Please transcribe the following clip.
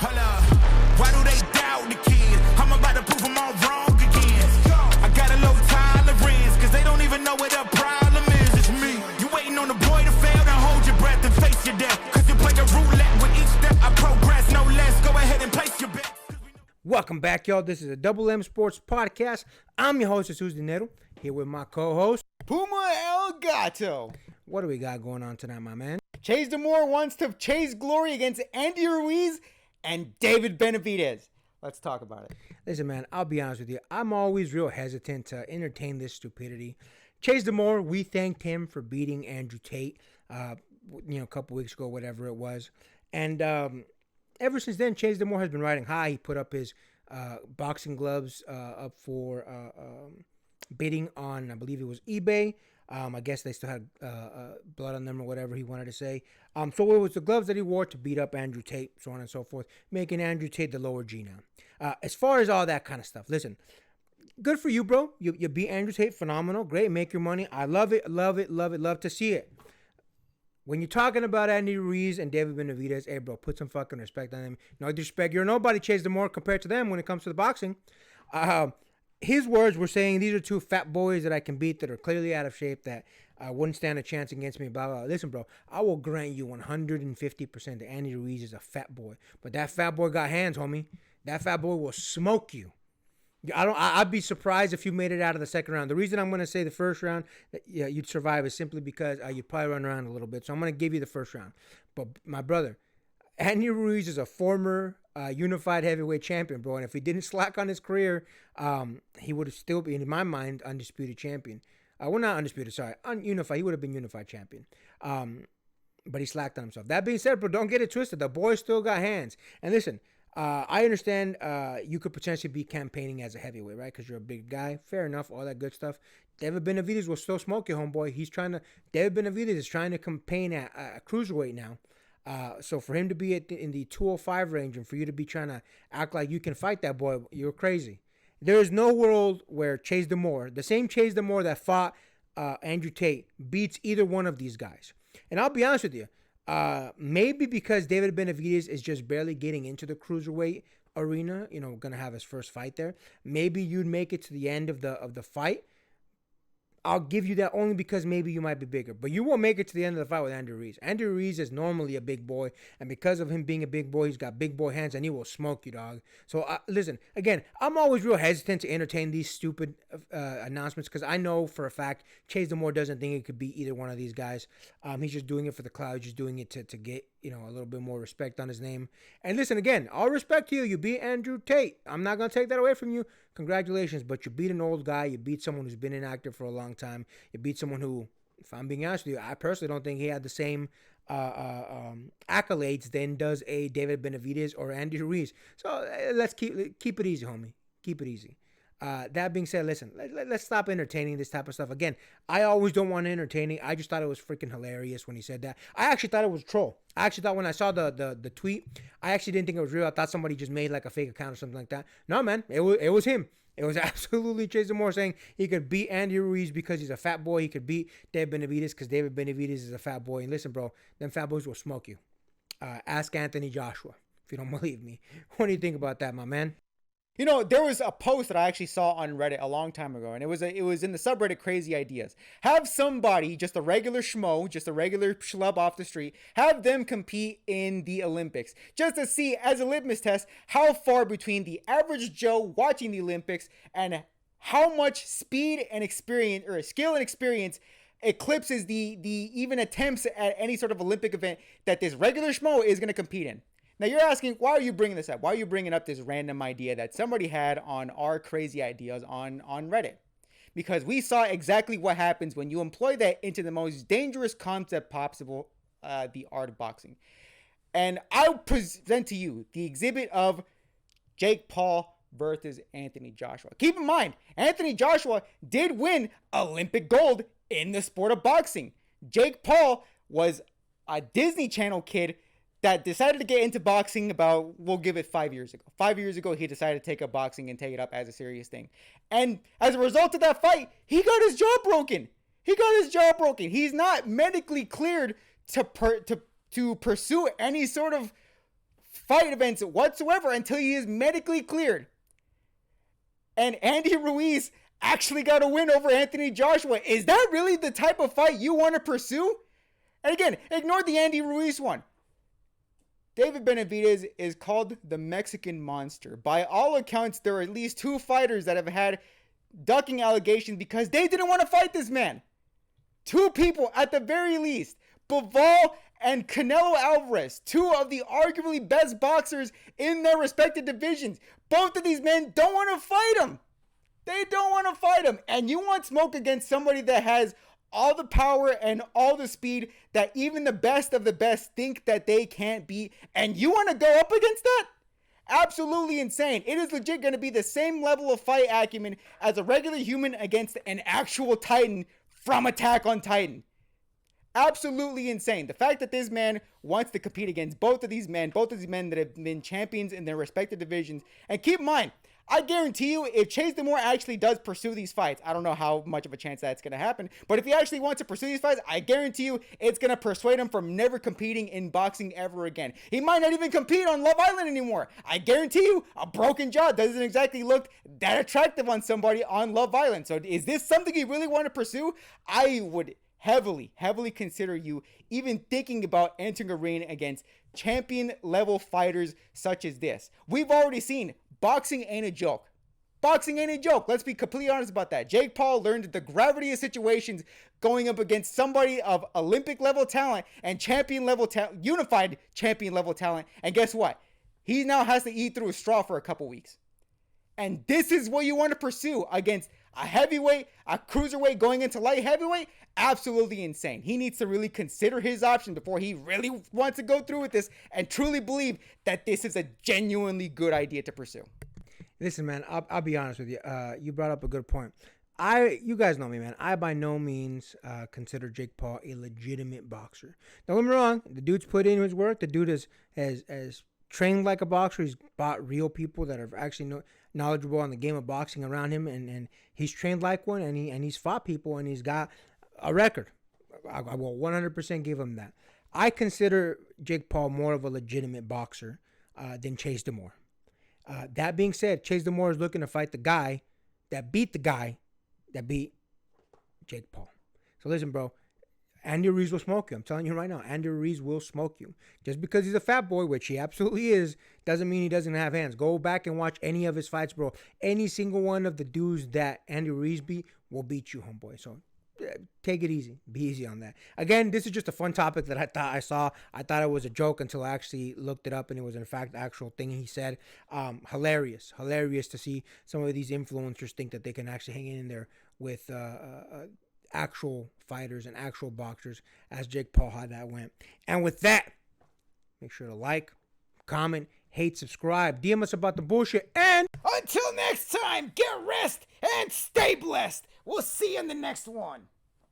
Hold up. Why do they doubt the kid? I'm about to prove them all wrong again. I got a low tolerance, cause they don't even know what the problem is. It's me. You waiting on the boy to fail, then hold your breath and face your death. Cause you play a roulette with each step. I progress, no less. Go ahead and place your bet. Welcome back, y'all. This is a Double M Sports Podcast. I'm your host, Jesus Dinero, here with my co-host, Puma El Gato. What do we got going on tonight, my man? Chase Demoor wants to chase glory against Andy Ruiz and David Benavidez. Let's talk about it. Listen, man, I'll be honest with you. I'm always real hesitant to entertain this stupidity. Chase Demoor, we thanked him for beating Andrew Tate, a couple weeks ago, whatever it was. And ever since then, Chase Demoor has been riding high. He put up his boxing gloves up for bidding on, I believe it was eBay. I guess they still had blood on them or whatever he wanted to say. So it was the gloves that he wore to beat up Andrew Tate, so on and so forth, making Andrew Tate the lower G now. As far as all that kind of stuff, listen, good for you, bro. You beat Andrew Tate, phenomenal, great, make your money. I love it, love to see it. When you're talking about Andy Ruiz and David Benavidez, hey, bro, put some fucking respect on them. No disrespect. You're nobody, Chase Demoor, compared to them when it comes to the boxing. His words were saying, these are two fat boys that I can beat that are clearly out of shape, that wouldn't stand a chance against me, blah, blah, blah. Listen, bro, I will grant you 150% that Andy Ruiz is a fat boy. But that fat boy got hands, homie. That fat boy will smoke you. I'd be surprised if you made it out of the second round. The reason I'm going to say the first round that you'd survive is simply because you'd probably run around a little bit. So I'm going to give you the first round. But my brother, Andy Ruiz is a former unified heavyweight champion, bro. And if he didn't slack on his career, he would have still been, in my mind, undisputed champion. Well, not undisputed, sorry. Unified. He would have been unified champion. But he slacked on himself. That being said, bro, don't get it twisted. The boy still got hands. And listen, I understand you could potentially be campaigning as a heavyweight, right? Because you're a big guy. Fair enough, all that good stuff. David Benavidez will still smoke you, homeboy. David Benavidez is trying to campaign at cruiserweight now. So for him to be in the 205 range and for you to be trying to act like you can fight that boy, you're crazy. There is no world where Chase Demoor, the same Chase Demoor that fought Andrew Tate, beats either one of these guys. And I'll be honest with you, maybe because David Benavidez is just barely getting into the cruiserweight arena, going to have his first fight there. Maybe you'd make it to the end of the fight. I'll give you that only because maybe you might be bigger. But you won't make it to the end of the fight with Andy Ruiz. Andy Ruiz is normally a big boy. And because of him being a big boy, he's got big boy hands and he will smoke you, dog. So, listen, again, I'm always real hesitant to entertain these stupid announcements because I know for a fact Chase Demoor doesn't think it could be either one of these guys. He's just doing it for the clout. He's just doing it to get, a little bit more respect on his name. And listen, again, all respect to you. You beat Andrew Tate. I'm not going to take that away from you. Congratulations, but you beat an old guy. You beat someone who's been inactive for a long time. You beat someone who, if I'm being honest with you, I personally don't think he had the same accolades than does a David Benavidez or Andy Ruiz. So let's keep it easy, homie. Keep it easy. That being said, listen, let's stop entertaining this type of stuff. Again, I always don't want to entertain it. I just thought it was freaking hilarious when he said that. I actually thought it was a troll. I actually thought when I saw the tweet, I actually didn't think it was real. I thought somebody just made like a fake account or something like that. No, man, it was him. It was absolutely Chase Demoor saying he could beat Andy Ruiz because he's a fat boy. He could beat David Benavidez because David Benavidez is a fat boy. And listen, bro, them fat boys will smoke you. Ask Anthony Joshua if you don't believe me. What do you think about that, my man? There was a post that I actually saw on Reddit a long time ago, and it was in the subreddit Crazy Ideas. Have somebody, just a regular schmo, just a regular schlub off the street, have them compete in the Olympics, just to see, as a litmus test, how far between the average Joe watching the Olympics and how much speed and experience, or skill and experience, eclipses the even attempts at any sort of Olympic event that this regular schmo is going to compete in. Now you're asking, why are you bringing this up? Why are you bringing up this random idea that somebody had on our Crazy Ideas on Reddit? Because we saw exactly what happens when you employ that into the most dangerous concept possible, the art of boxing. And I'll present to you the exhibit of Jake Paul versus Anthony Joshua. Keep in mind, Anthony Joshua did win Olympic gold in the sport of boxing. Jake Paul was a Disney Channel kid that decided to get into boxing about, we'll give it 5 years ago. 5 years ago, he decided to take up boxing and take it up as a serious thing. And as a result of that fight, he got his jaw broken. He's not medically cleared to pursue any sort of fight events whatsoever until he is medically cleared. And Andy Ruiz actually got a win over Anthony Joshua. Is that really the type of fight you want to pursue? And again, ignore the Andy Ruiz one. David Benavidez is called the Mexican Monster. By all accounts, there are at least 2 fighters that have had ducking allegations because they didn't want to fight this man. 2 people at the very least. Bivol and Canelo Alvarez, 2 of the arguably best boxers in their respective divisions. Both of these men don't want to fight him. They don't want to fight him. And you want smoke against somebody that has all the power and all the speed that even the best of the best think that they can't beat, and you want to go up against that? Absolutely insane. It is legit going to be the same level of fight acumen as a regular human against an actual Titan from Attack on Titan. Absolutely insane. The fact that this man wants to compete against both of these men that have been champions in their respective divisions. And keep in mind, I guarantee you, if Chase Demoor actually does pursue these fights, I don't know how much of a chance that's going to happen, but if he actually wants to pursue these fights, I guarantee you it's going to persuade him from never competing in boxing ever again. He might not even compete on Love Island anymore. I guarantee you, a broken jaw doesn't exactly look that attractive on somebody on Love Island. So is this something you really want to pursue? I would heavily consider you even thinking about entering a ring against champion level fighters such as this. We've already seen boxing ain't a joke. Boxing ain't a joke. Let's be completely honest about that. Jake Paul learned the gravity of situations going up against somebody of Olympic level talent and champion level talent, unified champion level talent. And guess what? He now has to eat through a straw for a couple weeks. And this is what you want to pursue against a heavyweight, a cruiserweight going into light heavyweight? Absolutely insane. He needs to really consider his options before he really wants to go through with this and truly believe that this is a genuinely good idea to pursue. Listen, man, I'll be honest with you. You brought up a good point. You guys know me, man. I by no means consider Jake Paul a legitimate boxer. Don't get me wrong. The dude's put in his work. The dude has trained like a boxer. He's bought real people that are actually knowledgeable on the game of boxing around him, and he's trained like one, and he's fought people, and he's got a record. I will 100% give him that. I consider Jake Paul more of a legitimate boxer than Chase Demoor. That being said, Chase Demoor is looking to fight the guy that beat Jake Paul. So listen, bro. Andy Ruiz will smoke you. I'm telling you right now. Andy Ruiz will smoke you. Just because he's a fat boy, which he absolutely is, doesn't mean he doesn't have hands. Go back and watch any of his fights, bro. Any single one of the dudes that Andy Ruiz beat will beat you, homeboy. So take it easy. Be easy on that. Again, this is just a fun topic that I thought I saw. I thought it was a joke until I actually looked it up, and it was in fact the actual thing he said. Hilarious to see some of these influencers think that they can actually hang in there with actual fighters and actual boxers, as Jake Paul, how that went. And with that, make sure to like, comment, hate, subscribe, DM us about the bullshit, and until next time, get rest and stay blessed. We'll see you in the next one.